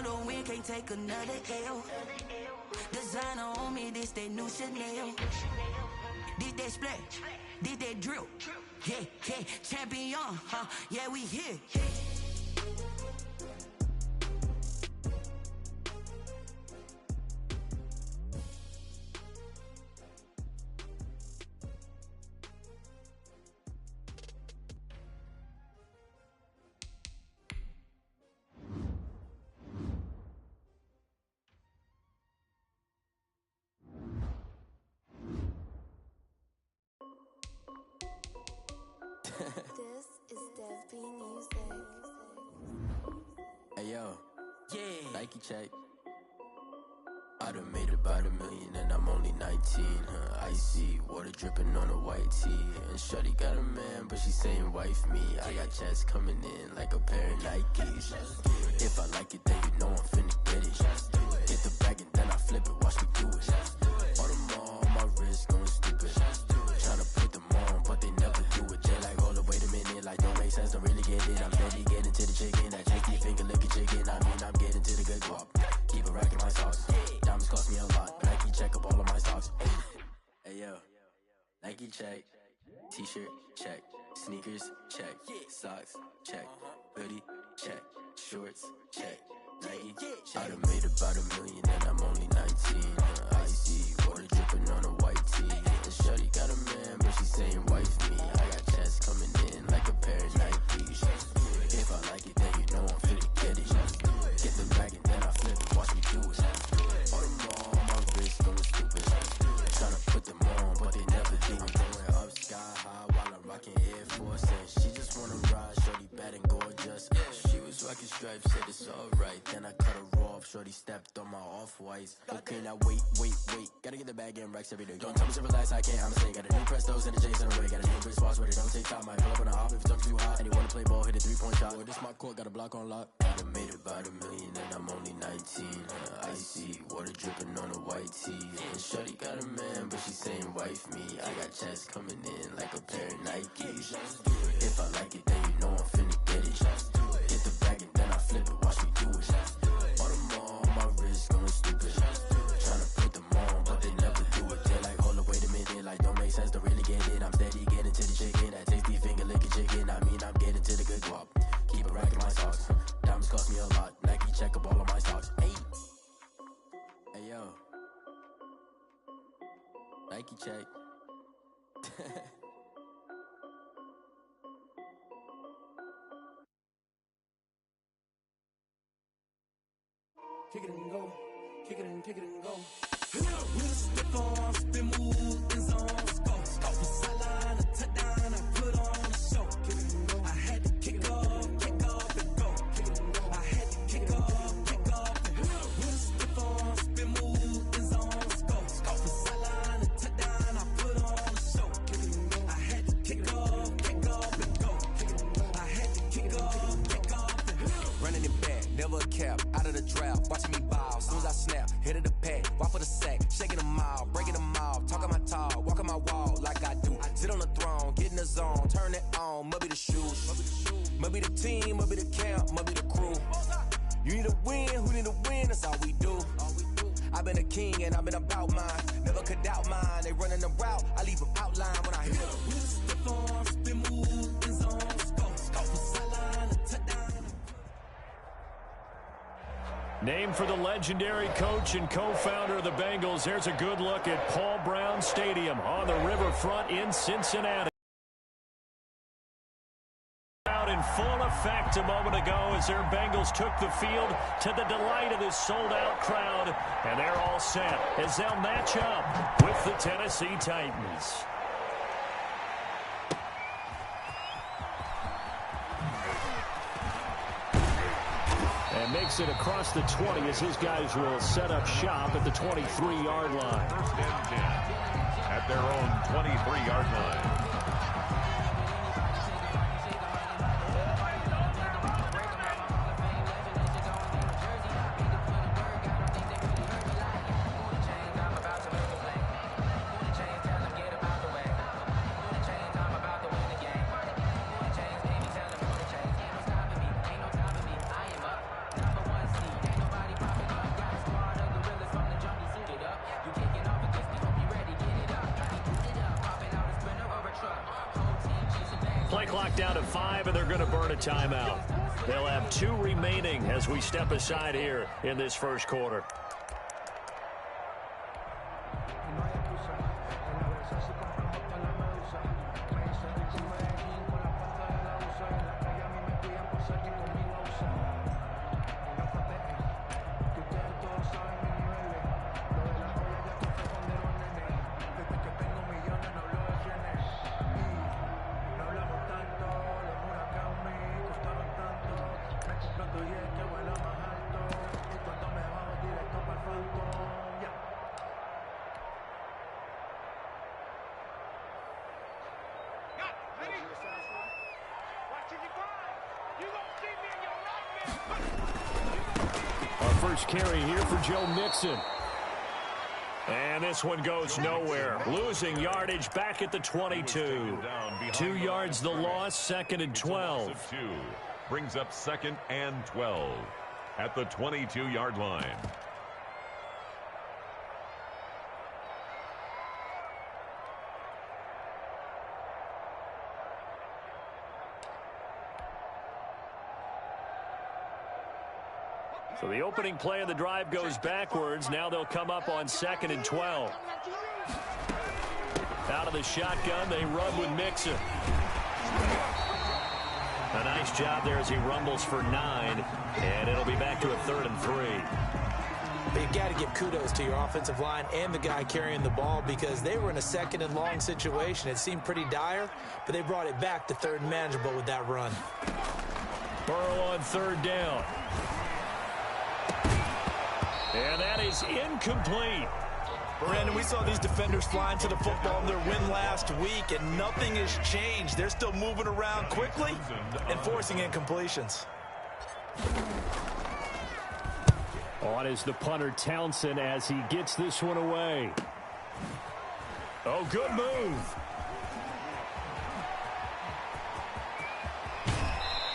the win, can't take another L. Designer on me, this that new Chanel. This that splash, this that drip. Yeah, yeah, champion, huh? Yeah, we here. This is Dev B Music. Hey yo, Yeah. Nike check. I done made about $1 million and I'm only 19. Icy water dripping on a white tee. And shorty got a man, but she saying wife me. I got checks coming in like a pair of Nikes. If I like it, then you know I'm finna get it. Get the bag and then I flip it. Watch me do it. All them all on my wrist going stupid. Tryna put them on, but they never do it. They like, hold up, wait a minute. Like, don't make sense, don't really get it. I'm steady getting to the chicken. That cheeky finger looking chicken. I mean, I'm getting to the good guap. Keep a rack in my socks. Diamonds cost me a lot. Nike check up all of my stocks. Hey yo, Nike check. T-shirt check. Sneakers check. Socks check. Hoodie check. Shorts check. Nike I done made about $1 million and I'm only 19. Icy water dripping on a white tee. And shorty got a man, but she saying wife me. I got checks coming in like a pair of Nikes. If I like it, then you know I'm finna get it. Get the bag and then I flip it. Watch me do it. All them all on my wrist going stupid. Tryna put them on, but they never do it. Going up sky high while I'm rocking Air Force. And she just wanna ride, shorty bad and gorgeous. She was rocking stripes, said it's alright. Then I cut her off, shorty stepped on my off-whites. Okay, now wait. Gotta get the bag and racks every day. Don't tell me to relax, I can't, I'ma say. Got a new Prestos and a J's on the way. Got a new Chris Foss, but it don't take time. Might pull up on a hop if it's too hot. And you wanna play ball, hit a 3-point shot. Or this my court, got a block on lock. I done made about $1 million and I'm only 19. Icy water dripping on a white tee. And shorty got a man, but she saying wife me. I got checks coming in like a pair of Nikes. If I like it, then you know I'm finna get it. Get the bag and then I flip it. Watch me do it. All them all on my wrist going stupid. Tryna put them on, but they never do it. They're like, hold up, wait a minute. Like, don't make sense, don't really get it. I'm steady getting to the chicken. That tasty finger licking chicken. I mean, I'm getting to the good guap. Keep a rack in my socks. Diamonds cost me a lot. Nike check up all of my stocks. Hey yo, Nike check. Kick it and go. Kick it and go. With a stiff on, spin move, in zone, go. From sideline to touchdown, I put on a show. Kick it and go. I had to kick off and go. Kick it and go. I had to kick off and go. With a stiff on, spin move, in zone, go. From sideline to touchdown, I put on a show. Kick it and go. I had to kick off and go. Kick it and go. I had to kick off and go. Running it back, never a cap, out of the draft, watching me ball. Soon as I snap, hit of the pack, walk for the sack, shaking them all, breaking them all, talking my talk, walking my wall like I do. Sit on the throne, get in the zone, turn it on, must be the shoes, must be the team, must be the camp, must be the crew. You need a win, who need a win, that's all we do. I've been a king and I've been about mine, never could doubt mine. They running the route, I leave them outline when I hit them. We just step on, spin move, in zone, go from sideline to touchdown. Named for the legendary coach and co-founder of the Bengals, there's a good look at Paul Brown Stadium on the riverfront in Cincinnati. Out in full effect a moment ago as their Bengals took the field to the delight of this sold-out crowd. And they're all set as they'll match up with the Tennessee Titans. And makes it across the 20 as his guys will set up shop at the 23-yard line. First and 10 at their own 23-yard line. Shot clock down to 5, and they're going to burn a timeout. They'll have 2 remaining as we step aside here in this first quarter. First carry here for Joe Mixon. And this one goes nowhere. Losing yardage back at the 22. 2 yards the loss, 2nd and 12. Brings up 2nd and 12 at the 22-yard line. So the opening play of the drive goes backwards. Now they'll come up on 2nd and 12. Out of the shotgun, they run with Mixon. A nice job there as he rumbles for 9, and it'll be back to a 3rd and 3. But you got to give kudos to your offensive line and the guy carrying the ball, because they were in a 2nd and long situation. It seemed pretty dire, but they brought it back to 3rd and manageable with that run. Burrow on 3rd down. And that is incomplete. Brandon, we saw these defenders flying to the football in their win last week, and nothing has changed. They're still moving around quickly and forcing incompletions. On is the punter, Townsend, as he gets this one away. Oh, good move.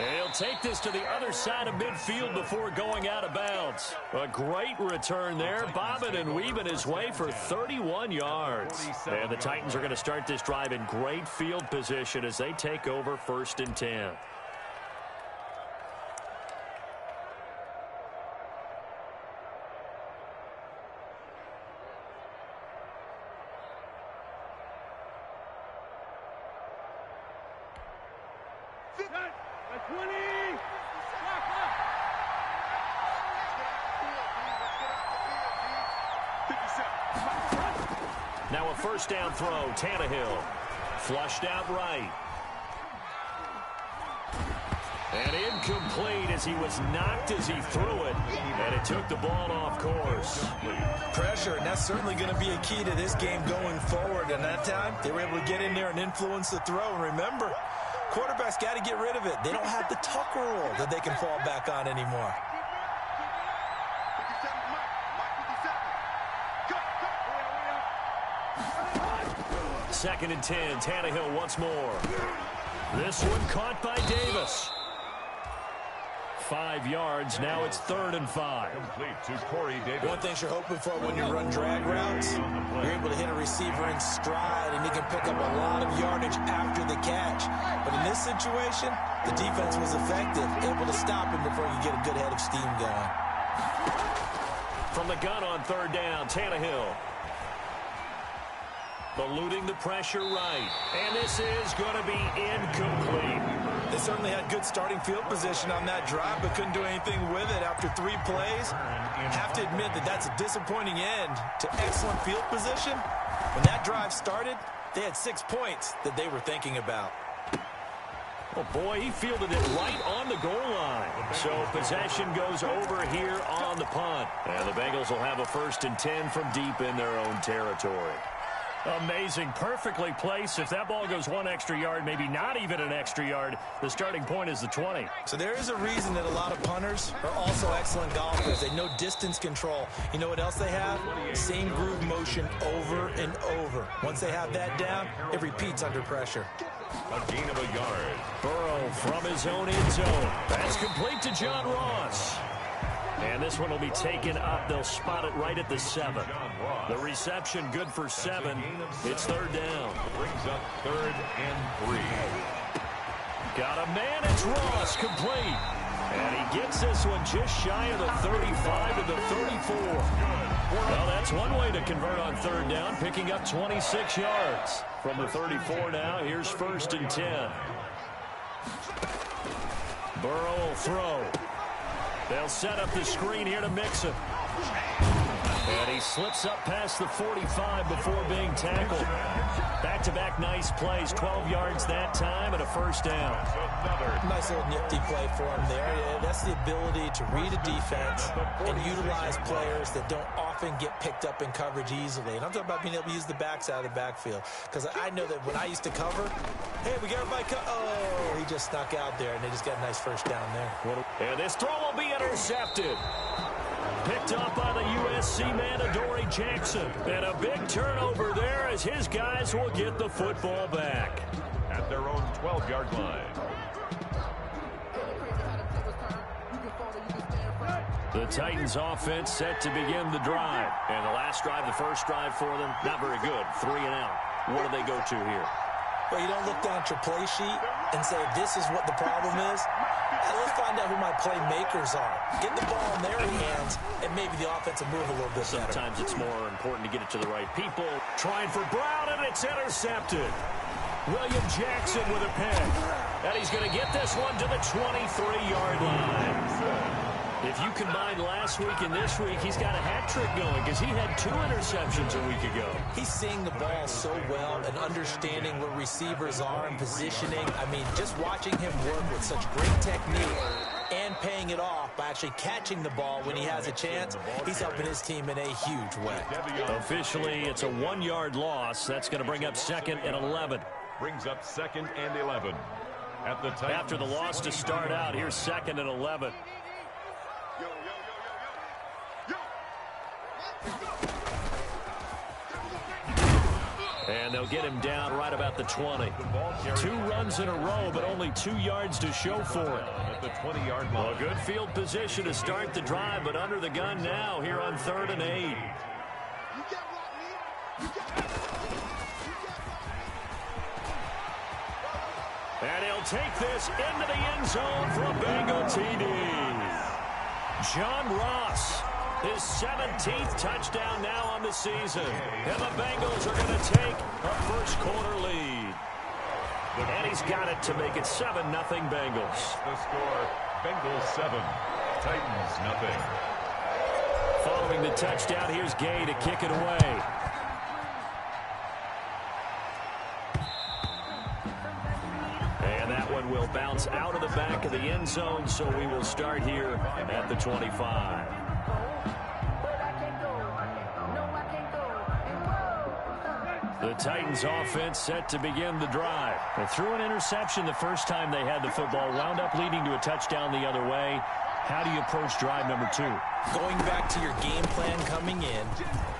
And he'll take this to the other side of midfield before going out of bounds. A great return there, bobbing and weaving his way for 31 yards. And the Titans are going to start this drive in great field position as they take over 1st and 10. Now a 1st down throw, Tannehill. Flushed out right. And incomplete as he was knocked as he threw it. And it took the ball off course. Pressure, and that's certainly going to be a key to this game going forward. And that time, they were able to get in there and influence the throw. And remember, quarterbacks got to get rid of it. They don't have the Tucker rule that they can fall back on anymore. 2nd and 10, Tannehill once more. This one caught by Davis. 5 yards, now it's 3rd and 5. Complete to Corey Davis. One thing you're hoping for when you run drag routes, you're able to hit a receiver in stride, and he can pick up a lot of yardage after the catch. But in this situation, the defense was effective, able to stop him before you get a good head of steam going. From the gun on 3rd down, Tannehill. Eluding the pressure right. And this is going to be incomplete. They certainly had good starting field position on that drive, but couldn't do anything with it after 3 plays. Have to admit that that's a disappointing end to excellent field position. When that drive started, they had 6 points that they were thinking about. Oh, boy, he fielded it right on the goal line. So possession goes over here on the punt. And the Bengals will have a 1st and 10 from deep in their own territory. Amazing, perfectly placed. If that ball goes 1 extra yard, maybe not even an extra yard, the starting point is the 20. So there is a reason that a lot of punters are also excellent golfers. They know distance control. You know what else they have? Same groove motion over and over. Once they have that down, it repeats under pressure. A gain of a yard. Burrow from his own end zone. That's complete to John Ross. And this one will be taken up. They'll spot it right at the 7. The reception good for 7. It's 3rd down. Brings up 3rd and 3. Got a man, it's Ross, complete. And he gets this one just shy of the 35 to the 34. Well, that's one way to convert on third down, picking up 26 yards. From the 34 now, here's 1st and 10. Burrow will throw. They'll set up the screen here to Mixon. And he slips up past the 45 before being tackled. Back-to-back nice plays, 12 yards that time and a 1st down. Nice little nifty play for him there. That's the ability to read a defense and utilize players that don't often get picked up in coverage easily. And I'm talking about being able to use the backs out of the backfield. Because I know that when I used to cover, hey, we got everybody oh, he just snuck out there, and they just got a nice 1st down there. And this throw will be intercepted. Picked up by the USC man, Adoree Jackson. And a big turnover there as his guys will get the football back. At their own 12-yard line. The Titans offense set to begin the drive. And the last drive, the first drive for them, not very good. 3 and out. What do they go to here? Well, you don't look down at your play sheet and say, this is what the problem is. Let's find out who my playmakers are. Get the ball in their hands, and maybe the offense will move a little bit better. Sometimes it's more important to get it to the right people. Trying for Brown, and it's intercepted. William Jackson with a pick. And he's going to get this one to the 23-yard line. If you combine last week and this week, he's got a hat trick going because he had 2 interceptions a week ago. He's seeing the ball so well and understanding where receivers are and positioning. I mean, just watching him work with such great technique and paying it off by actually catching the ball when he has a chance, he's helping his team in a huge way. Officially, it's a 1-yard loss. That's going to bring up 2nd and 11. Brings up 2nd and 11. At the Titans. After the loss to start out, here's 2nd and 11. And they'll get him down right about the 20. 2 runs in a row, but only 2 yards to show for it. At the 20-yard line. Well, good field position to start the drive, but under the gun now here on 3rd and 8. And he'll take this into the end zone for a Bengal TD. John Ross, his 17th touchdown now on the season. And the Bengals are going to take a first-quarter lead. And he's got it to make it 7-0 Bengals. The score, Bengals 7, Titans nothing. Following the touchdown, here's Gay to kick it away. And that one will bounce out of the back of the end zone, so we will start here at the 25. The Titans offense set to begin the drive. They threw an interception the first time they had the football, wound up leading to a touchdown the other way. How do you approach drive number 2? Going back to your game plan coming in,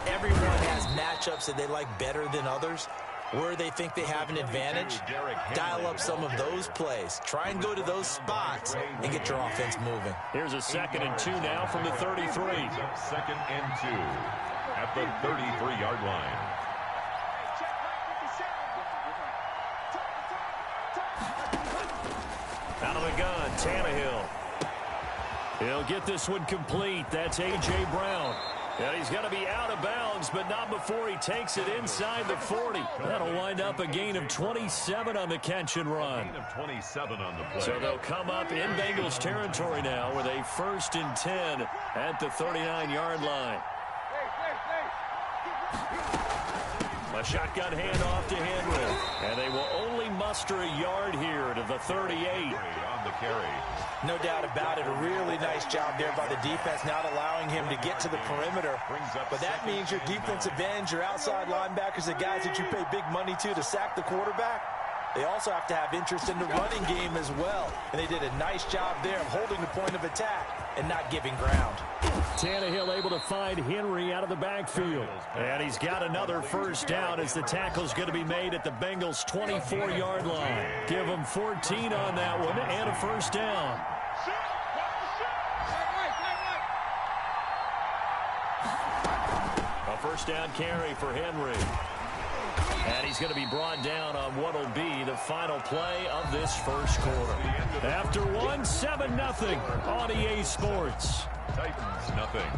everyone has matchups that they like better than others. Where they think they have an advantage, dial up some of those plays. Try and go to those spots and get your offense moving. Here's a 2nd and 2 now from the 33. 2nd and 2 at the 33-yard line. Out of the gun, Tannehill. He'll get this one complete. That's A.J. Brown. And he's going to be out of bounds, but not before he takes it inside the 40. That'll wind up a gain of 27 on the catch and run. Gain of 27 on the play. So they'll come up in Bengals territory now with a 1st and 10 at the 39-yard line. A shotgun handoff to Henry. And they will only muster a yard here to the 38. On the carry. No doubt about it. A really nice job there by the defense, not allowing him to get to the perimeter. But that means your defensive ends, your outside linebackers, the guys that you pay big money to sack the quarterback, they also have to have interest in the running game as well. And they did a nice job there of holding the point of attack and not giving ground. Tannehill able to find Henry out of the backfield. And he's got another 1st down as the tackle's going to be made at the Bengals' 24-yard line. Give them 14 on that one and a 1st down. A 1st down carry for Henry. And he's going to be brought down on what will be the final play of this first quarter. After one, 7-0 on EA Sports. Titans, nothing.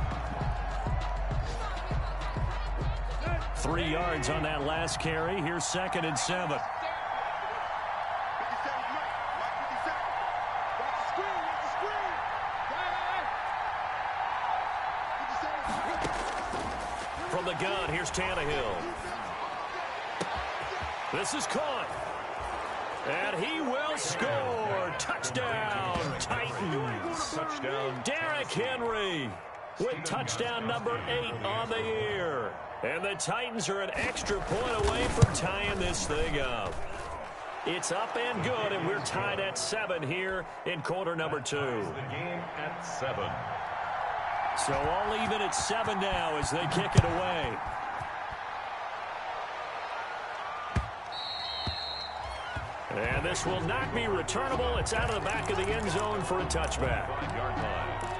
3 yards on that last carry. Here's 2nd and 7. From the gun, here's Tannehill. This is caught. And he will score. Touchdown, Titans. Touchdown. Derrick Henry with touchdown number 8 on the year. And the Titans are an extra point away from tying this thing up. It's up and good, and we're tied at 7 here in quarter number 2. The game at 7. So all even at 7 now as they kick it away. And this will not be returnable. It's out of the back of the end zone for a touchback. 5-yard line.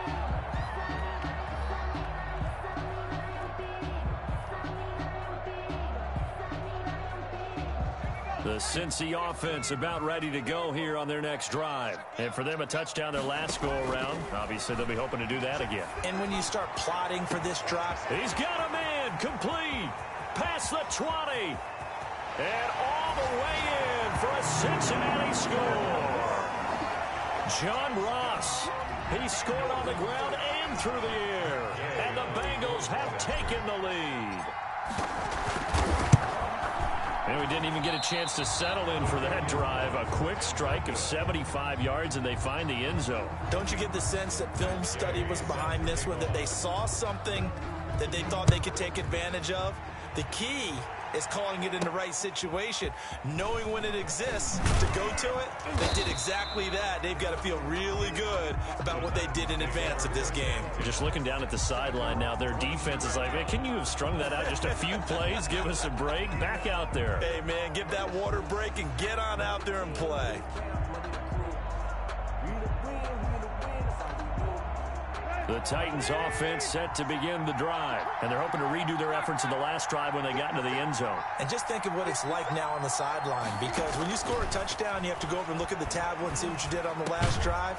The Cincy offense about ready to go here on their next drive. And for them, a touchdown their last go-around. Obviously, they'll be hoping to do that again. And when you start plotting for this drive, He's got a man complete. Past the 20. And all the way in for a Cincinnati score. John Ross. He scored on the ground and through the air. And the Bengals have taken the lead. And we didn't even get a chance to settle in for that drive. A quick strike of 75 yards, and they find the end zone. don't you get the sense that film study was behind this one, that they saw something that they thought they could take advantage of? The key is calling it in the right situation, knowing when it exists to go to it. They did exactly that. They've got to feel really good about what they did in advance of this game. Just looking down at the sideline now, their defense is like, man, can you have strung that out just a few plays? Give us a break. Back out there. Hey, man, give that water break and get on out there and play. The Titans offense set to begin the drive, and they're hoping to redo their efforts in the last drive when they got into the end zone. And just think of what it's like now on the sideline, because when you score a touchdown, you have to go over and look at the tablet and see what you did on the last drive.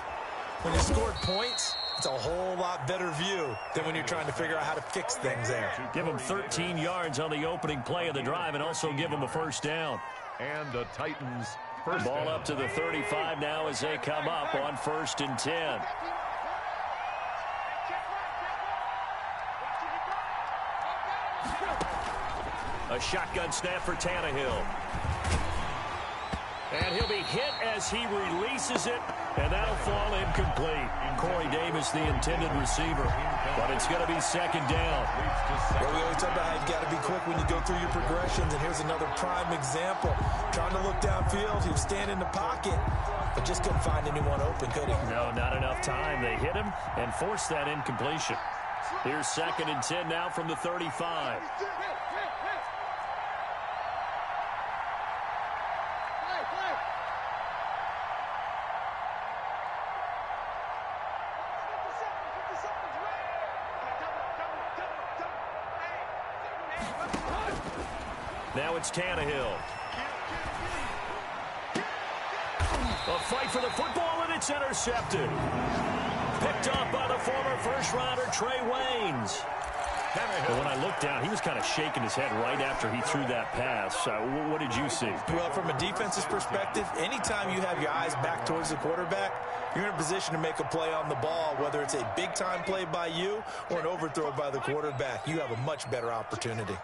When you scored points, it's a whole lot better view than when you're trying to figure out how to fix things there. Give them 13 yards on the opening play of the drive and also give them a first down. And the Titans first Ball down. up to the 35 now as they come up on 1st and 10. A shotgun snap for Tannehill. And he'll be hit as he releases it, and that'll fall incomplete. Corey Davis, the intended receiver, but it's going to be 2nd down. Well, we always talk about how you've got to be quick when you go through your progressions, and here's another prime example. Trying to look downfield, he was standing in the pocket, but just couldn't find anyone open, could he? No, not enough time. They hit him and forced that incompletion. Here's 2nd and 10 now from the 35. Now it's Tannehill. A fight for the football, and it's intercepted. Picked up by the former first-rounder Trey Waynes. But when I looked down, he was kind of shaking his head right after he threw that pass. What did you see? Well, from a defense's perspective, anytime you have your eyes back towards the quarterback, you're in a position to make a play on the ball, whether it's a big-time play by you or an overthrow by the quarterback. You have a much better opportunity.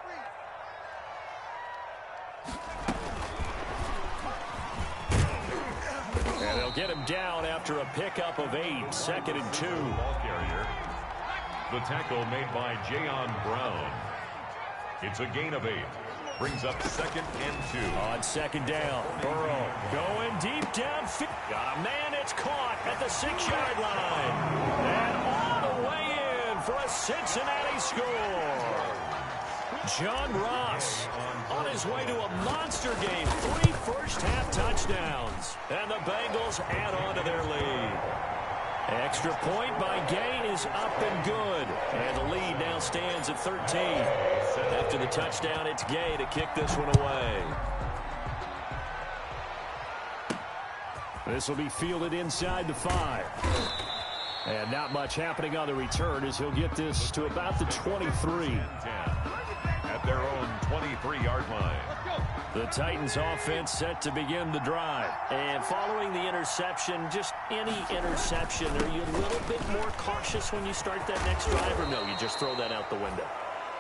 And they'll get him down after a pickup of 8, 2nd and 2. Ball carrier. The tackle made by Jayon Brown. It's a gain of 8. Brings up 2nd and 2. On 2nd down, Burrow going deep downfield. Got a man, it's caught at the 6-yard line. And all the way in for a Cincinnati score. John Ross on his way to a monster game. 3 first-half touchdowns. And the Bengals add on to their lead. Extra point by Gay is up and good. And the lead now stands at 13. After the touchdown, it's Gay to kick this one away. This will be fielded inside the 5. And not much happening on the return as he'll get this to about the 23. At their own 23-yard line. The Titans offense set to begin the drive. And following the interception, just any interception, are you a little bit more cautious when you start that next drive, or no, you just throw that out the window?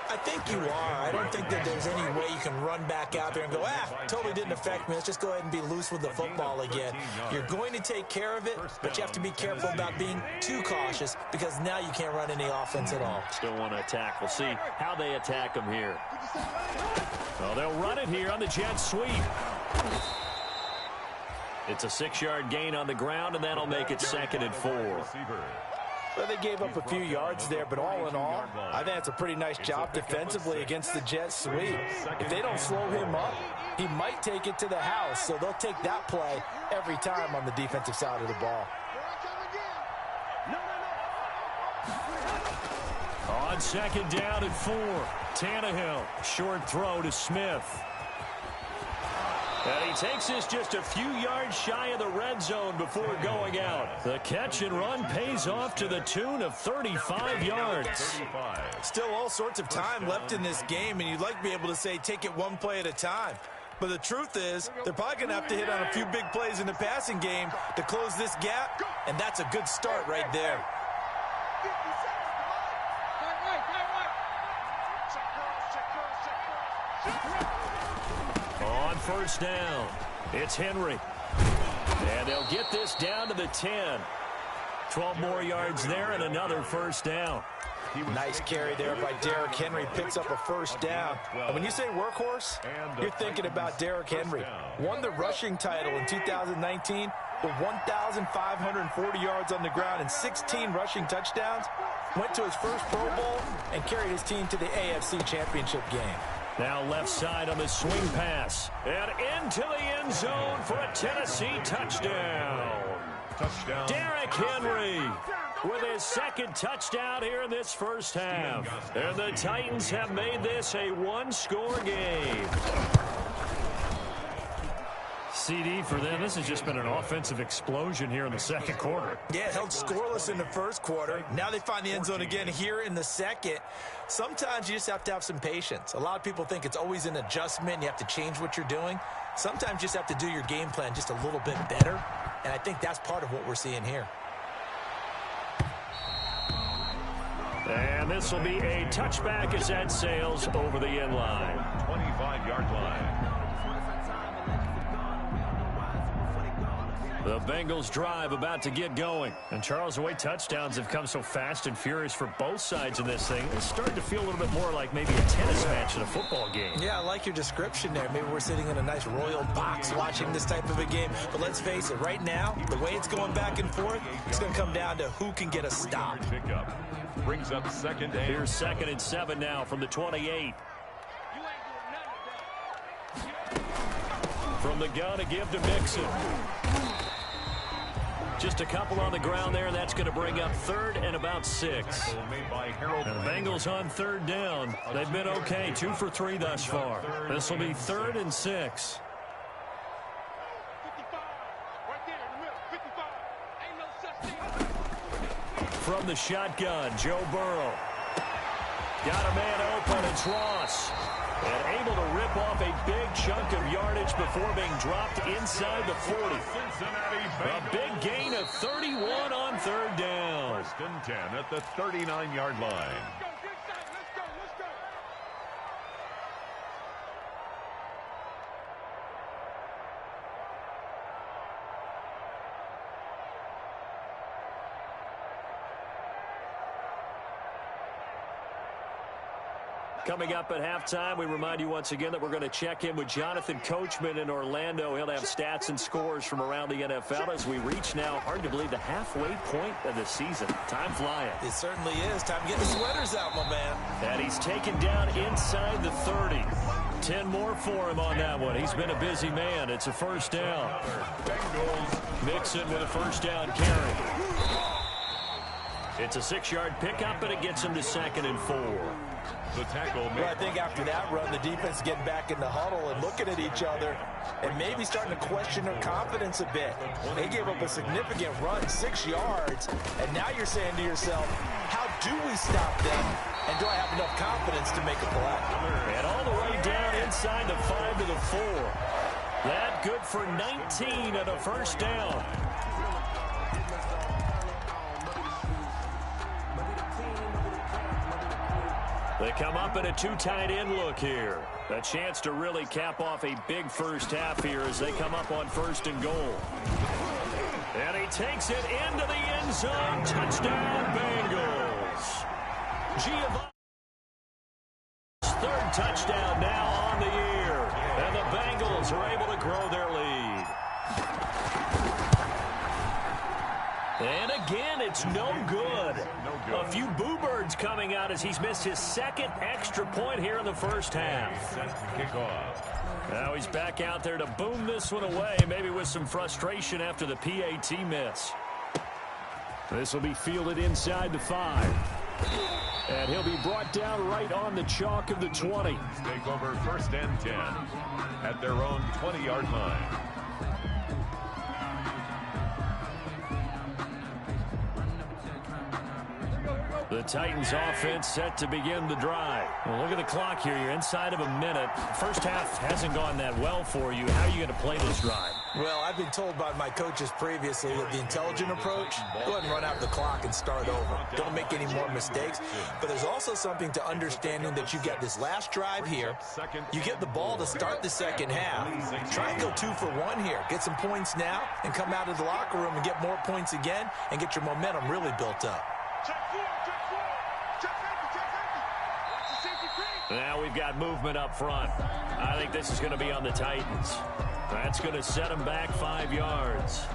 I think you are. I don't think that there's any way you can run back out there and go, totally didn't affect me. Let's just go ahead and be loose with the football again. You're going to take care of it, but you have to be careful about being too cautious because now you can't run any offense at all. Still want to attack. We'll see how they attack them here. Well, they'll run it here on the jet sweep. It's a 6-yard gain on the ground, and that'll make it 2nd and 4. Well, they gave up a few yards there, but all in all, I think it's a pretty nice job defensively against the jet sweep. If they don't slow him up, he might take it to the house, so they'll take that play every time on the defensive side of the ball. On 2nd down and 4, Tannehill, short throw to Smith. And he takes this just a few yards shy of the red zone before going out. The catch and run pays off to the tune of 35 yards. Still all sorts of time left in this game, and you'd like to be able to say take it one play at a time. But the truth is, they're probably going to have to hit on a few big plays in the passing game to close this gap, and that's a good start right there. On 1st down, it's Henry. And they'll get this down to the 10. 12 more yards there and another 1st down. Nice carry there by Derrick Henry. Picks up a 1st down. And when you say workhorse, you're thinking about Derrick Henry. Won the rushing title in 2019 with 1,540 yards on the ground and 16 rushing touchdowns. Went to his first Pro Bowl and carried his team to the AFC Championship game. Now left side on the swing pass. And into the end zone for a Tennessee touchdown. Derrick Henry with his 2nd touchdown here in this first half. And the Titans have made this a one-score game. CD for them. This has just been an offensive explosion here in the 2nd quarter. Yeah, held scoreless in the 1st quarter. Now they find the end zone again here in the 2nd. Sometimes you just have to have some patience. A lot of people think it's always an adjustment. You have to change what you're doing. Sometimes you just have to do your game plan just a little bit better. And I think that's part of what we're seeing here. And this will be a touchback as that sails over the end line. 25-yard line. The Bengals drive about to get going. And Charles, the way touchdowns have come so fast and furious for both sides in this thing, it's starting to feel a little bit more like maybe a tennis match in a football game. Yeah, I like your description there. Maybe we're sitting in a nice royal box watching this type of a game. But let's face it, right now, the way it's going back and forth, it's going to come down to who can get a stop. Pickup brings up 2nd and Here's 2nd and 7 now from the 28. From the gun to give to Mixon. Just a couple on the ground there, and that's going to bring up 3rd and about 6. And the Bengals on 3rd down. They've been okay, 2 for 3 thus far. This will be 3rd and 6. From the shotgun, Joe Burrow. Got a man open, it's Ross. And able to rip off a big chunk of yardage before being dropped inside the 40. A big gain of 31 on 3rd down. 1st and 10 at the 39-yard line. Coming up at halftime, we remind you once again that we're going to check in with Jonathan Coachman in Orlando. He'll have stats and scores from around the NFL as we reach now, hard to believe, the halfway point of the season. Time flying. It certainly is. Time to get the sweaters out, my man. And he's taken down inside the 30. 10 more for him on that one. He's been a busy man. It's a 1st down. Mixon with a 1st down carry. It's a 6-yard pickup, and it gets him to 2nd and 4. The tackle made. Well, I think after that run, the defense is getting back in the huddle and looking at each other and maybe starting to question their confidence a bit. They gave up a significant run, 6 yards, and now you're saying to yourself, how do we stop them, and do I have enough confidence to make a play? And all the way down inside the 5 to the 4. That good for 19 and a first down. They come up in a 2 tight end look here. A chance to really cap off a big first half here as they come up on 1st and goal. And he takes it into the end zone. Touchdown, Bengals. Giovanni. 3rd touchdown now on the year. And the Bengals are able to grow their lead. And again, it's no good. A few boo birds coming out as he's missed his 2nd extra point here in the first half. Now he's back out there to boom this one away, maybe with some frustration after the PAT miss. This will be fielded inside the 5. And he'll be brought down right on the chalk of the 20. Take over 1st and 10 at their own 20-yard line. The Titans offense set to begin the drive. Well, look at the clock here. You're inside of a minute. First half hasn't gone that well for you. How are you going to play this drive? Well, I've been told by my coaches previously that the intelligent approach, go ahead and run out the clock and start over. Don't make any more mistakes. But there's also something to understanding that you get this last drive here. You get the ball to start the second half. Try and go 2 for 1 here. Get some points now and come out of the locker room and get more points again and get your momentum really built up. Now we've got movement up front. I think this is going to be on the Titans. That's going to set them back 5 yards.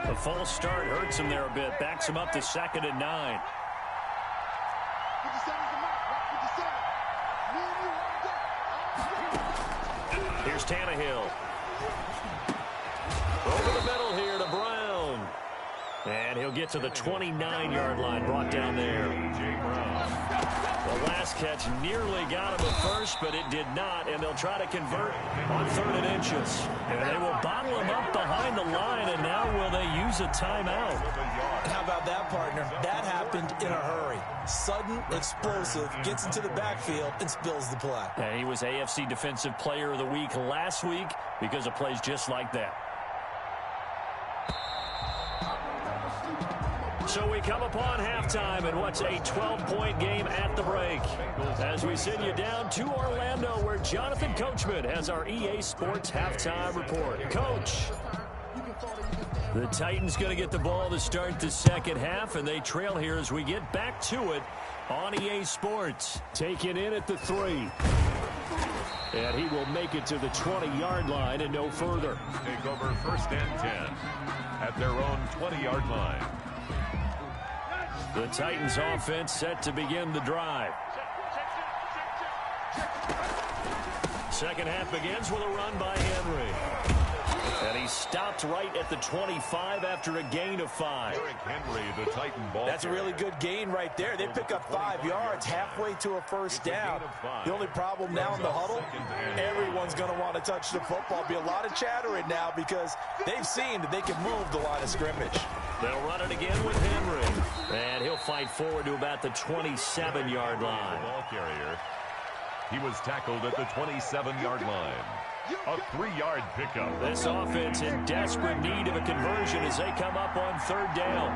The false start hurts him there a bit. Backs him up to 2nd and 9. Here's Tannehill. Over the middle here to Brown. And he'll get to the 29-yard line, brought down there. The last catch nearly got him at first, but it did not, and they'll try to convert on 3rd and inches. And they will bottle him up behind the line, and now will they use a timeout? How about that, partner? That happened in a hurry. Sudden, explosive, gets into the backfield, and spills the play. And he was AFC Defensive Player of the Week last week because of plays just like that. So we come upon halftime in what's a 12-point game at the break. As we send you down to Orlando, where Jonathan Coachman has our EA Sports halftime report. Coach. The Titans going to get the ball to start the second half, and they trail here as we get back to it on EA Sports. Taken in at the 3. And he will make it to the 20-yard line and no further. Take over 1st and 10 at their own 20-yard line. The Titans offense set to begin the drive. Second half begins with a run by Henry. And he stopped right at the 25 after a gain of 5. Derrick Henry, the Titan ball. That's a really good gain right there. They pick up 5 yards halfway to a first down. The only problem now in the huddle, everyone's going to want to touch the football. Be a lot of chattering now because they've seen that they can move the line of scrimmage. They'll run it again with Henry. And he'll fight forward to about the 27-yard line. Ball carrier. He was tackled at the 27-yard line. A 3-yard pickup. This offense in desperate need of a conversion as they come up on 3rd down.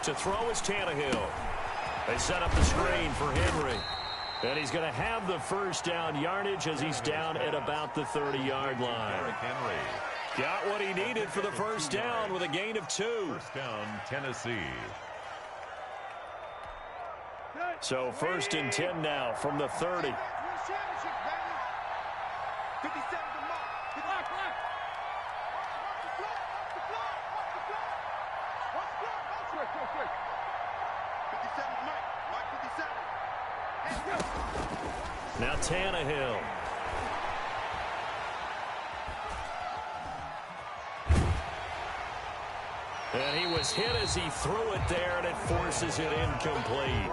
To throw is Tannehill. They set up the screen for Henry. And he's going to have the first down yardage as he's down at about the 30-yard line. Derrick Henry. Got what he needed for the first down with a gain of 2. First down, Tennessee. So 1st and 10 now from the 30. Now Tannehill. And he was hit as he threw it there, and it forces it incomplete.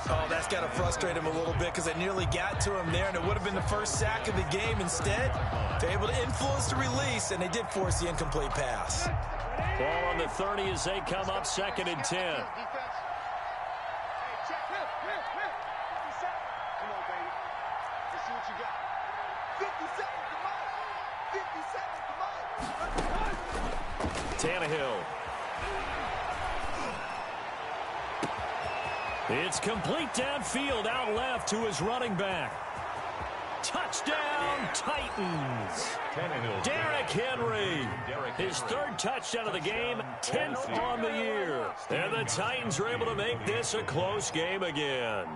Oh, that's got to frustrate him a little bit because they nearly got to him there, and it would have been the first sack of the game. Instead, they're able to influence the release, and they did force the incomplete pass. Ball on the 30 as they come up 2nd and 10. Tannehill. It's complete downfield, out left to his running back. Touchdown, Titans. Derrick Henry. His 3rd touchdown of the game, 10th on the year. And the Titans are able to make this a close game again.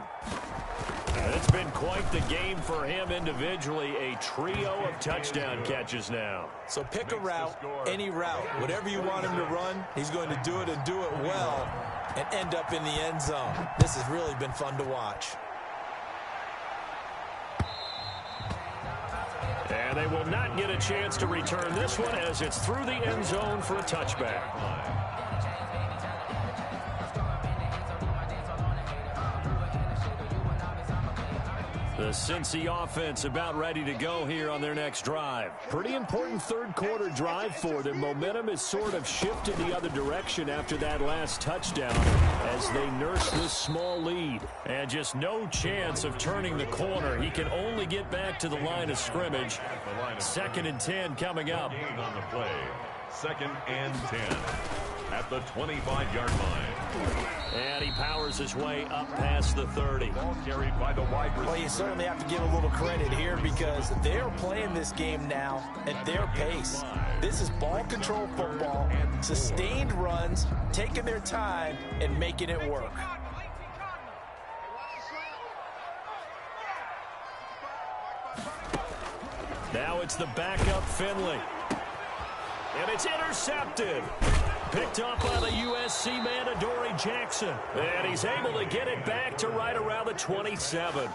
It's been quite the game for him individually. A trio of touchdown catches now. So pick a route, any route. Whatever you want him to run, he's going to do it and do it well and end up in the end zone. This has really been fun to watch. And they will not get a chance to return this one as it's through the end zone for a touchback. The Cincy offense about ready to go here on their next drive. Pretty important 3rd quarter drive for them. Momentum has sort of shifted the other direction after that last touchdown as they nurse this small lead. And just no chance of turning the corner. He can only get back to the line of scrimmage. 2nd and 10 coming up. On the play. 2nd and 10 at the 25-yard line. And he powers his way up past the 30. Ball carried by the wide receiver. Well, you certainly have to give a little credit here because they're playing this game now at their pace. This is ball control football, sustained runs, taking their time, and making it work. Now it's the backup Finley. And it's intercepted. Picked up by the USC man, Adoree Jackson. And he's able to get it back to right around the 27.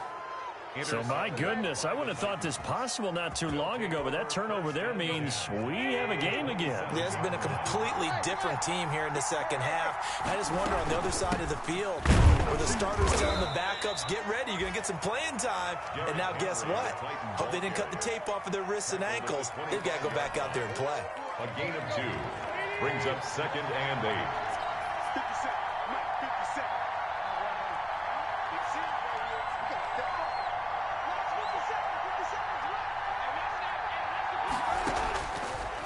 So, my goodness, I wouldn't have thought this possible not too long ago, but that turnover there means we have a game again. Yeah, it's been a completely different team here in the second half. I just wonder on the other side of the field where the starters telling the backups, get ready, you're going to get some playing time. And now guess what? Hope they didn't cut the tape off of their wrists and ankles. They've got to go back out there and play. A gain of 2 brings up 2nd and 8.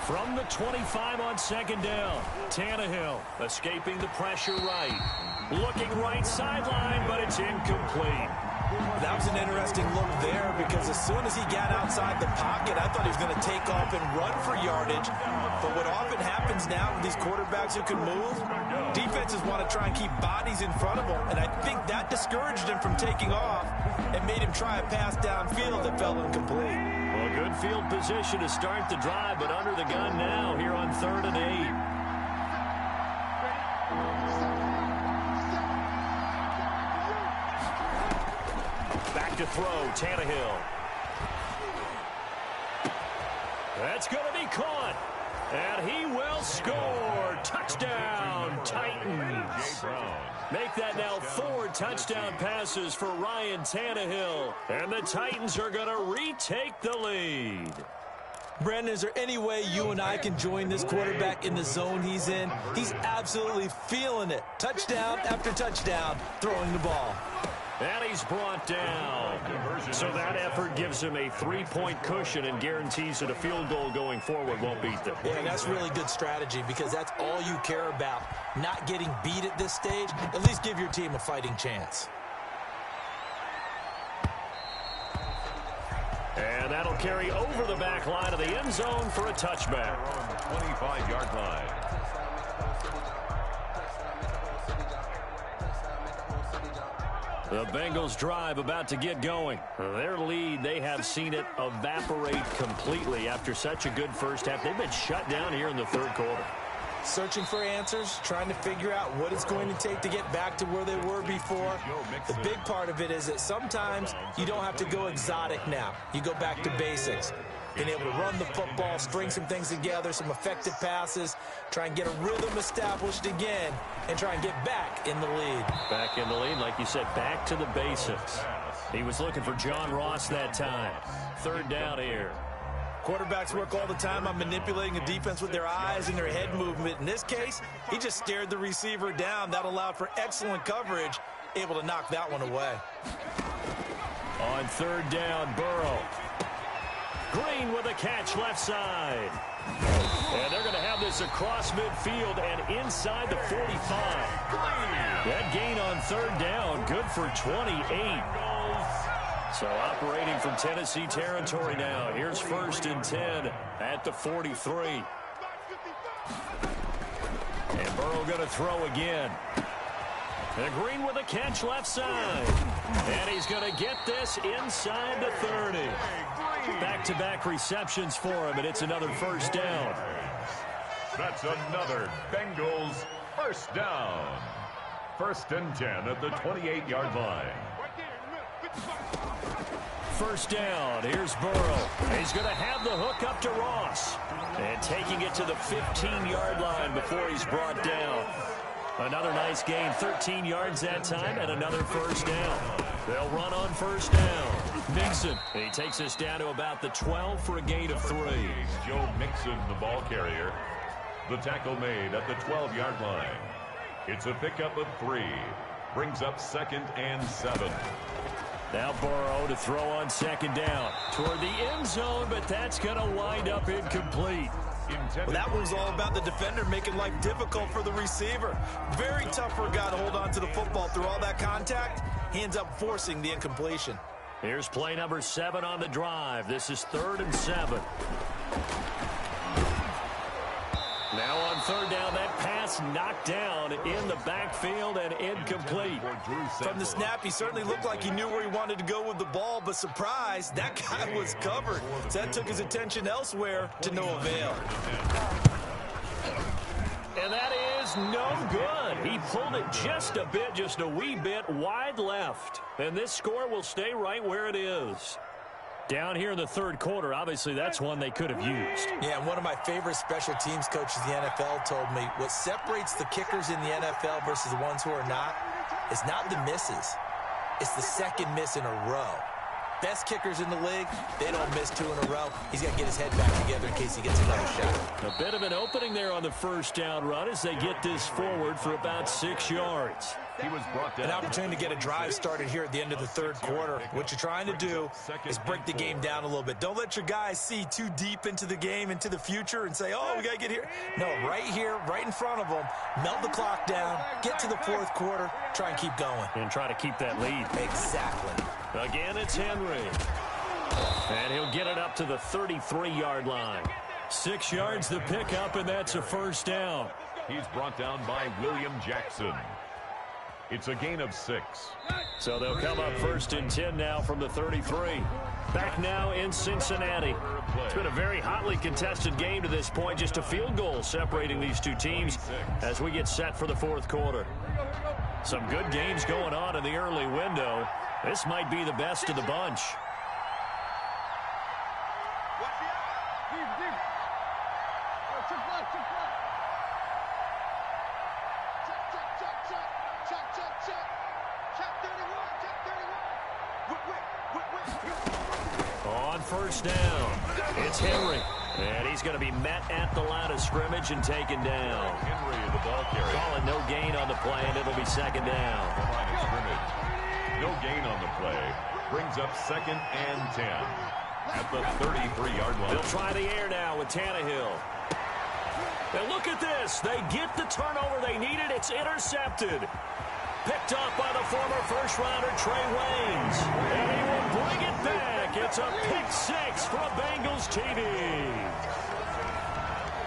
From the 25 on 2nd down, Tannehill escaping the pressure right. Looking right sideline, but it's incomplete. That was an interesting look there because as soon as he got outside the pocket, I thought he was going to take off and run for yardage. But what often happens now with these quarterbacks who can move, defenses want to try and keep bodies in front of them. And I think that discouraged him from taking off and made him try a pass downfield that fell incomplete. Well, good field position to start the drive, but under the gun now here on 3rd and 8. Back to throw, Tannehill. That's going to be caught. And he will score. Touchdown, Titans. Make that now 4 touchdown passes for Ryan Tannehill. And the Titans are going to retake the lead. Brandon, is there any way you and I can join this quarterback in the zone he's in? He's absolutely feeling it. Touchdown after touchdown, throwing the ball. And he's brought down. So that effort gives him a 3-point cushion and guarantees that a field goal going forward won't beat them. Yeah, that's really good strategy because that's all you care about. Not getting beat at this stage, at least give your team a fighting chance. And that'll carry over the back line of the end zone for a touchback. 25-yard line. The Bengals drive about to get going. Their lead, they have seen it evaporate completely after such a good first half. They've been shut down here in the 3rd quarter. searching for answers, trying to figure out what it's going to take to get back to where they were before. The big part of it is that sometimes you don't have to go exotic now. You go back to basics. Being able to run the football, string some things together, some effective passes, try and get a rhythm established again, and try and get back in the lead. Back in the lead, like you said, back to the basics. He was looking for John Ross that time. Third down here. Quarterbacks work all the time on manipulating the defense with their eyes and their head movement. In this case, he just stared the receiver down. That allowed for excellent coverage, able to knock that one away. On third down, Burrow. Green with a catch left side. And they're going to have this across midfield and inside the 45. That gain on third down, good for 28. So operating from Tennessee territory now. Here's 1st and 10 at the 43. And Burrow going to throw again. And Green with a catch left side. And he's going to get this inside the 30. Back-to-back receptions for him, and it's another first down. That's another Bengals first down. 1st and 10 at the 28-yard line. First down, here's Burrow. He's going to have the hook up to Ross. And taking it to the 15-yard line before he's brought down. Another nice gain, 13 yards that time, and another first down. They'll run on first down. Mixon, he takes us down to about the 12 for a gain of 3. Joe Mixon, the ball carrier. The tackle made at the 12-yard line. It's a pickup of 3. Brings up 2nd and 7. Now Burrow to throw on 2nd down. Toward the end zone, but that's going to wind up incomplete. Well, that was all about the defender making life difficult for the receiver. Very tough for a guy to hold on to the football through all that contact. He ends up forcing the incompletion. Here's play number 7 on the drive. This is 3rd and 7. Now on third down, that pass knocked down in the backfield and incomplete. From the snap, he certainly looked like he knew where he wanted to go with the ball, but surprise, that guy was covered. So that took his attention elsewhere to no avail. And that is no good. He pulled it just a bit, just a wee bit wide left. And this score will stay right where it is. Down here in the third quarter, obviously that's one they could have used. Yeah, and one of my favorite special teams coaches in the NFL told me what separates the kickers in the NFL versus the ones who are not is not the misses. It's the second miss in a row. Best kickers in the league, they don't miss 2 in a row. He's got to get his head back together in case he gets another shot. A bit of an opening there on the first down run as they get this forward for about 6 yards. He was brought down. An opportunity to get a drive started here at the end of the third quarter. What you're trying to do is break the game down a little bit. Don't let your guys see too deep into the game, into the future, and say, oh, we got to get here. No, right here, right in front of them, melt the clock down, get to the fourth quarter, try and keep going. And try to keep that lead. Exactly. Again, it's Henry. And he'll get it up to the 33-yard line. 6 yards the pickup, and that's a first down. He's brought down by William Jackson. It's a gain of 6. So they'll come up 1st and 10 now from the 33. Back now in Cincinnati. It's been a very hotly contested game to this point. Just a field goal separating these two teams as we get set for the fourth quarter. Some good games going on in the early window. This might be the best of the bunch. On first down, it's Henry. And he's going to be met at the line of scrimmage and taken down. Henry, the ball carrier. Calling no gain on the play, and it'll be 2nd down. The line of scrimmage. No gain on the play. Brings up 2nd and 10 at the 33-yard line. They'll try the air now with Tannehill. And look at this. They get the turnover they needed. It's intercepted. Picked up by the former first-rounder Trey Waynes. And he will bring it back. It's a pick-6 for Bengals TV.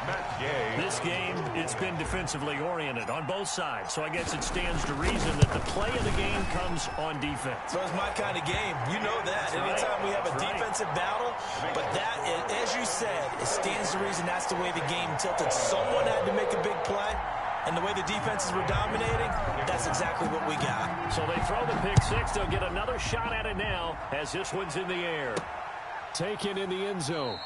Matt Gay. This game, it's been defensively oriented on both sides, so I guess it stands to reason that the play of the game comes on defense. So it's my kind of game. You know that. Anytime we have a defensive battle, but that, as you said, it stands to reason that's the way the game tilted. Someone had to make a big play, and the way the defenses were dominating, that's exactly what we got. So they throw the pick six. They'll get another shot at it now as this one's in the air. Taken in the end zone.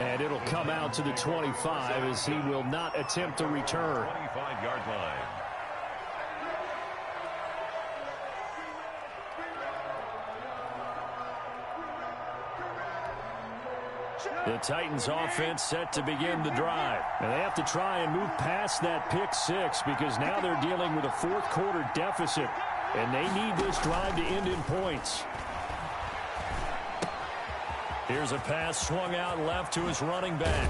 And it'll come out to the 25 as he will not attempt to return. 25-yard line. The Titans offense set to begin the drive. And they have to try and move past that pick six because now they're dealing with a fourth quarter deficit. And they need this drive to end in points. Here's a pass swung out left to his running back.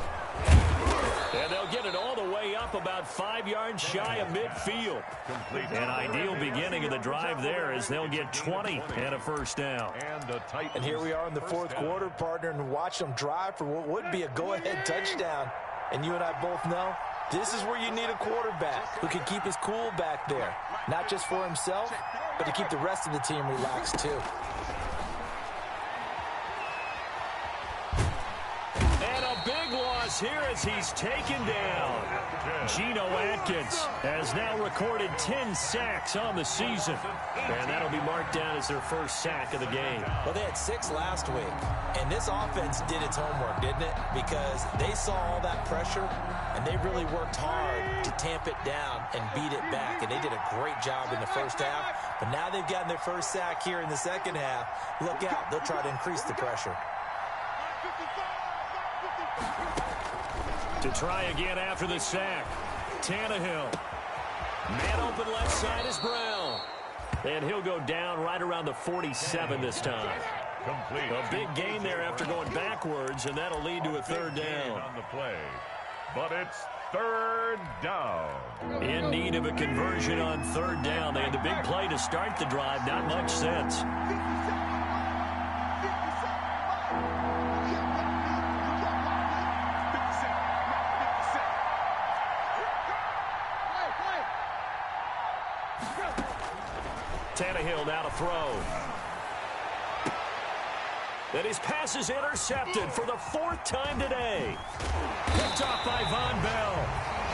And they'll get it all the way up about 5 yards shy of midfield. An ideal beginning of the drive there as they'll get 20 and a first down. And here we are in the fourth quarter, partner, and watch them drive for what would be a go-ahead touchdown. And you and I both know this is where you need a quarterback who can keep his cool back there. Not just for himself, but to keep the rest of the team relaxed too. Here as he's taken down. Geno Atkins has now recorded 10 sacks on the season. And that'll be marked down as their first sack of the game. Well, they had 6 last week. And this offense did its homework, didn't it? Because they saw all that pressure, and they really worked hard to tamp it down and beat it back. And they did a great job in the first half. But now they've gotten their first sack here in the second half. Look out. They'll try to increase the pressure. To try again after the sack. Tannehill. Man open left side is Brown. And he'll go down right around the 47 this time. Complete. A big gain there after going backwards, and that'll lead to a third down. On the play. But it's third down. In need of a conversion on third down. They had the big play to start the drive. Not much sense. Tannehill now to throw. And his pass is intercepted for the 4th time today. Picked off by Von Bell.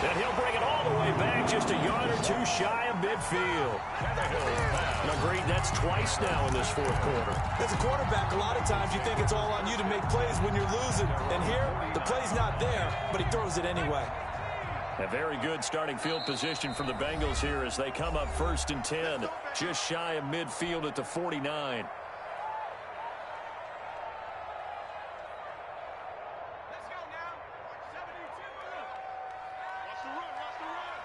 And he'll bring it all the way back just a yard or two shy of midfield. Agreed, that's twice now in this fourth quarter. As a quarterback, a lot of times you think it's all on you to make plays when you're losing. And here, the play's not there, but he throws it anyway. A very good starting field position for the Bengals here as they come up 1st and 10, just shy of midfield at the 49. Let's go now. 72. Watch the run, watch the run.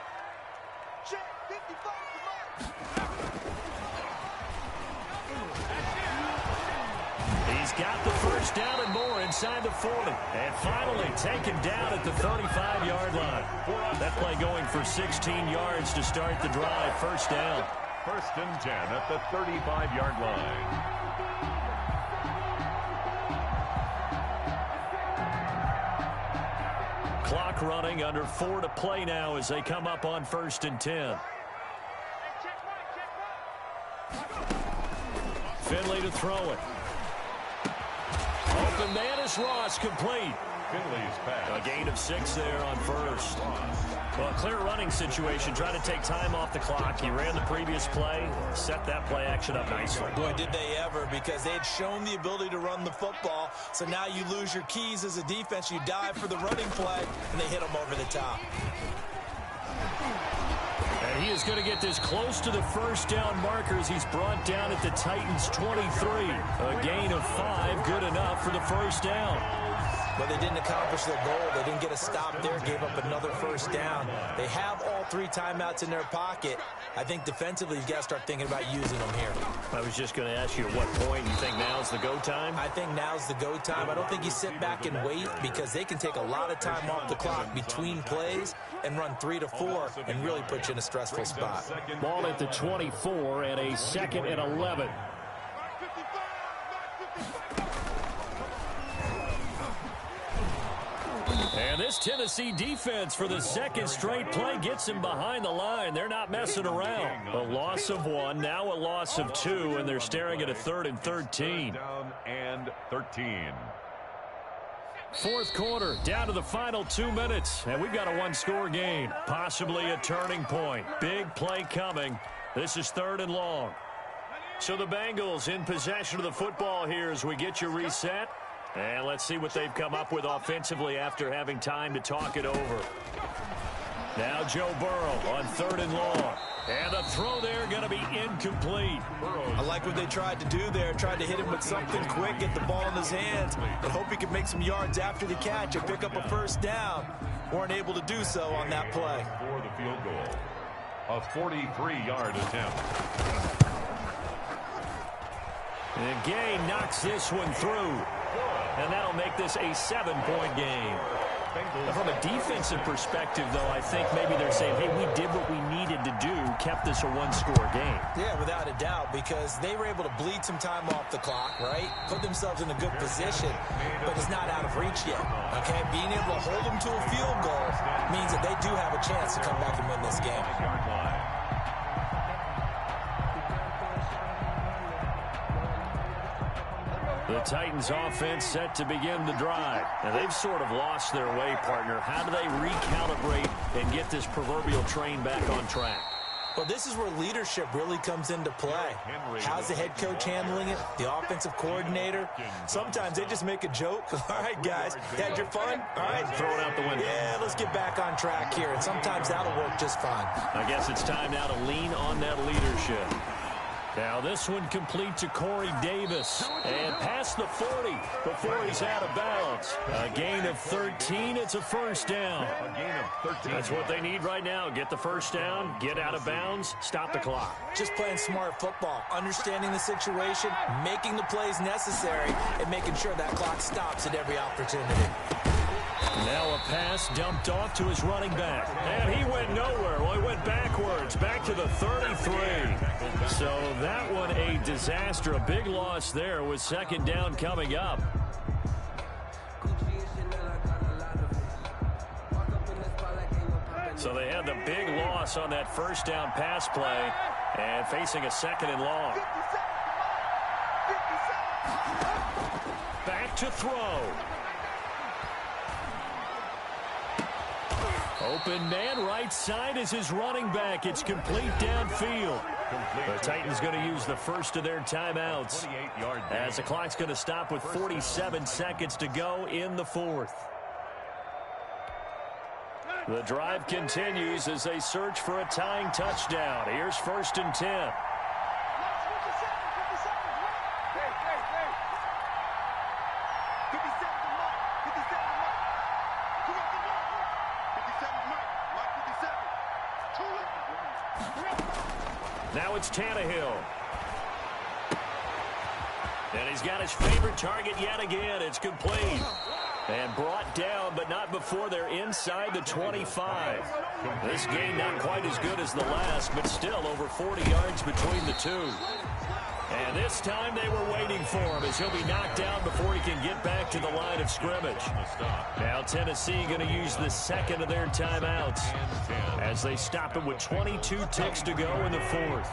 Check 55, come on. He's got the first down and more inside the 40. And finally taken down at the 35-yard line. That play going for 16 yards to start the drive. First down. 1st and 10 at the 35-yard line. Clock running, under 4 to play now as they come up on 1st and 10. Finley to throw it. Open man is Ross, complete. Finley's pass. A gain of 6 there on first. Well, clear running situation. Try to take time off the clock. He ran the previous play, set that play action up nicely. Boy, did they ever, because they had shown the ability to run the football. So now you lose your keys as a defense. You dive for the running play, and they hit them over the top. And he is going to get this close to the first down markers. He's brought down at the Titans' 23. A gain of 5, good enough for the first down. But they didn't accomplish their goal. They didn't get a stop there, gave up another first down. They have all 3 timeouts in their pocket. I think defensively, you've got to start thinking about using them here. I was just going to ask you at what point you think now's the go time? I think now's the go time. I don't think you sit back and wait, because they can take a lot of time off the clock between plays and run 3 to 4 and really put you in a stressful spot. Ball at the 24 and a 2nd and 11. And this Tennessee defense for the 2nd straight play gets him behind the line. They're not messing around. A loss of 1, now a loss of 2, and they're staring at a 3rd and 13. Down and 13. Fourth quarter, down to the final 2 minutes, and we've got a one-score game, possibly a turning point. Big play coming. This is 3rd and long. So the Bengals in possession of the football here as we get you reset. And let's see what they've come up with offensively after having time to talk it over. Now Joe Burrow on 3rd and long. And the throw there going to be incomplete. I like what they tried to do there. Tried to hit him with something quick, get the ball in his hands, and hope he could make some yards after the catch and pick up a first down. Weren't able to do so on that play. For the field goal, a 43-yard attempt. And Gay knocks this one through. And that'll make this a 7-point game. From a defensive perspective, though, I think maybe they're saying, hey, we did what we needed to do, kept this a one-score game. Yeah, without a doubt, because they were able to bleed some time off the clock, right? Put themselves in a good position, but it's not out of reach yet, okay? Being able to hold them to a field goal means that they do have a chance to come back and win this game. The Titans offense set to begin the drive. And they've sort of lost their way, partner. How do they recalibrate and get this proverbial train back on track? Well, this is where leadership really comes into play. How's the head coach handling it? The offensive coordinator? Sometimes they just make a joke. All right, guys, had your fun? All right. Throw it out the window. Yeah, let's get back on track here. And sometimes that'll work just fine. I guess it's time now to lean on that leadership. Now this one complete to Corey Davis. And past the 40 before he's out of bounds. A gain of 13. It's a first down. A gain of 13. That's what they need right now. Get the first down, get out of bounds, stop the clock. Just playing smart football, understanding the situation, making the plays necessary, and making sure that clock stops at every opportunity. Now a pass dumped off to his running back. And he went nowhere. Well, he went backwards, back to the 33. So that one a disaster. A big loss there with second down coming up. So they had the big loss on that first down pass play and facing a 2nd and long. Back to throw. Open man, right side is his running back. It's complete downfield. The Titans going to use the first of their timeouts as the clock's going to stop with 47 seconds to go in the fourth. The drive continues as they search for a tying touchdown. Here's 1st and 10. Now it's Tannehill. And he's got his favorite target yet again. It's complete. And brought down, but not before they're inside the 25. This game not quite as good as the last, but still over 40 yards between the two. And this time they were waiting for him as he'll be knocked down before he can get back to the line of scrimmage. Now Tennessee going to use the second of their timeouts as they stop him with 22 ticks to go in the fourth.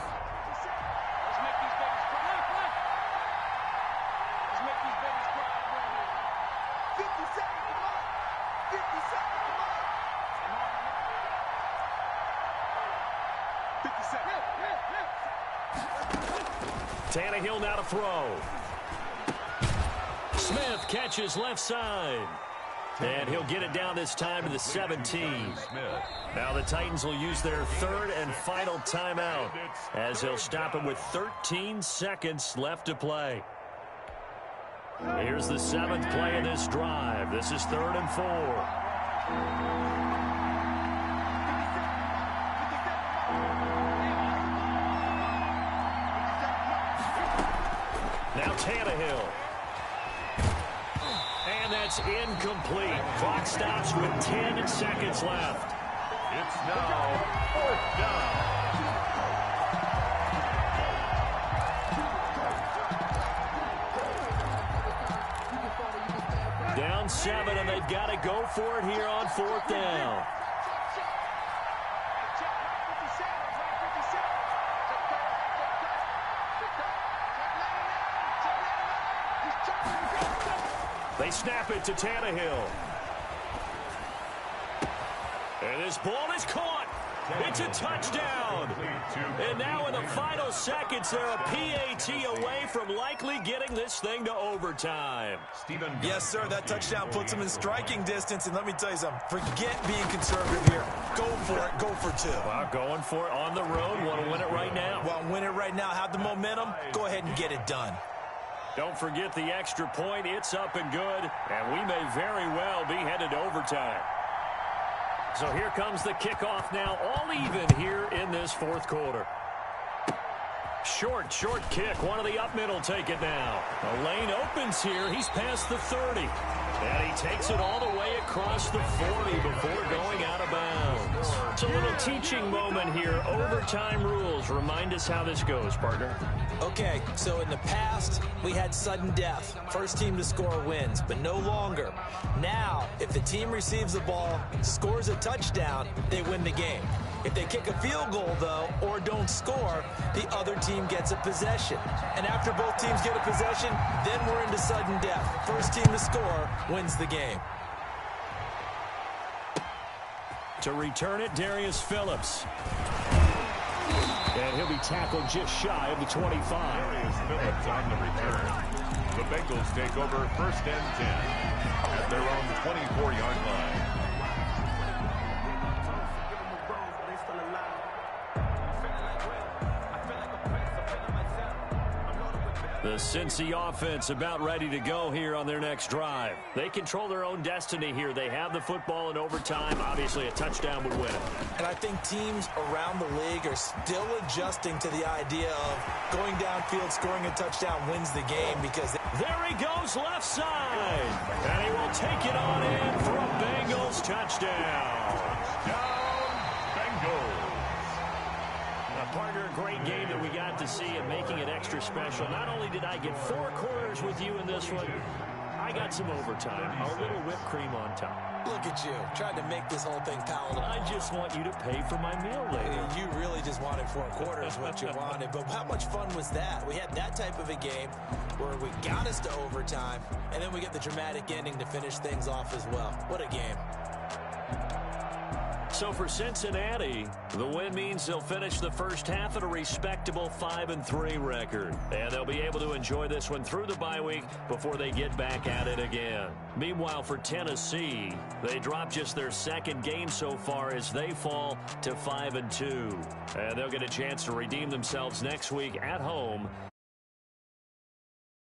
Tannehill now to throw. Smith catches left side. And he'll get it down this time to the 17. Now the Titans will use their third and final timeout as they'll stop him with 13 seconds left to play. Here's the 7th play of this drive. This is 3rd and 4. Now Tannehill. And that's incomplete. Clock stops with 10 seconds left. It's now 4th down. Down 7, and they've got to go for it here on 4th down. They They snap it to Tannehill. And this ball is caught. It's a touchdown. And now in the final seconds, they're a PAT away from likely getting this thing to overtime. Yes, sir. That touchdown puts them in striking distance. And let me tell you something. Forget being conservative here. Go for it. Go for two. Well, going for it on the road. Want to win it right now. Well, win it right now. Have the momentum. Go ahead and get it done. Don't forget the extra point. It's up and good. And we may very well be headed to overtime. So here comes the kickoff now, all even here in this fourth quarter. Short kick. One of the up middle take it now. The lane opens here. He's past the 30. And he takes it all the way across the 40 before going out of bounds. It's a little teaching moment here. Overtime rules. Remind us how this goes, partner. Okay, so in the past, we had sudden death. First team to score wins, but no longer. Now, if the team receives the ball, scores a touchdown, they win the game. If they kick a field goal, though, or don't score, the other team gets a possession. And after both teams get a possession, then we're into sudden death. First team to score wins the game. To return it, Darius Phillips. And he'll be tackled just shy of the 25. Darius Phillips on the return. The Bengals take over 1st and 10 at their own 24-yard line. The Cincy offense about ready to go here on their next drive. They control their own destiny here. They have the football in overtime. Obviously, a touchdown would win it. And I think teams around the league are still adjusting to the idea of going downfield, scoring a touchdown wins the game because there he goes left side. And he will take it on in for a Bengals touchdown. Down, Bengals. Partner, a great game that we got to see and making it extra special. Not only did I get 4 quarters with you in this one, I got some overtime, a little whipped cream on top. Look at you, trying to make this whole thing palatable. I just want you to pay for my meal later. You really just wanted 4 quarters what you wanted, but how much fun was that? We had that type of a game where we got us to overtime, and then we get the dramatic ending to finish things off as well. What a game. So for Cincinnati, the win means they'll finish the first half at a respectable 5-3 record. And they'll be able to enjoy this one through the bye week before they get back at it again. Meanwhile, for Tennessee, they drop just their 2nd game so far as they fall to 5-2. And they'll get a chance to redeem themselves next week at home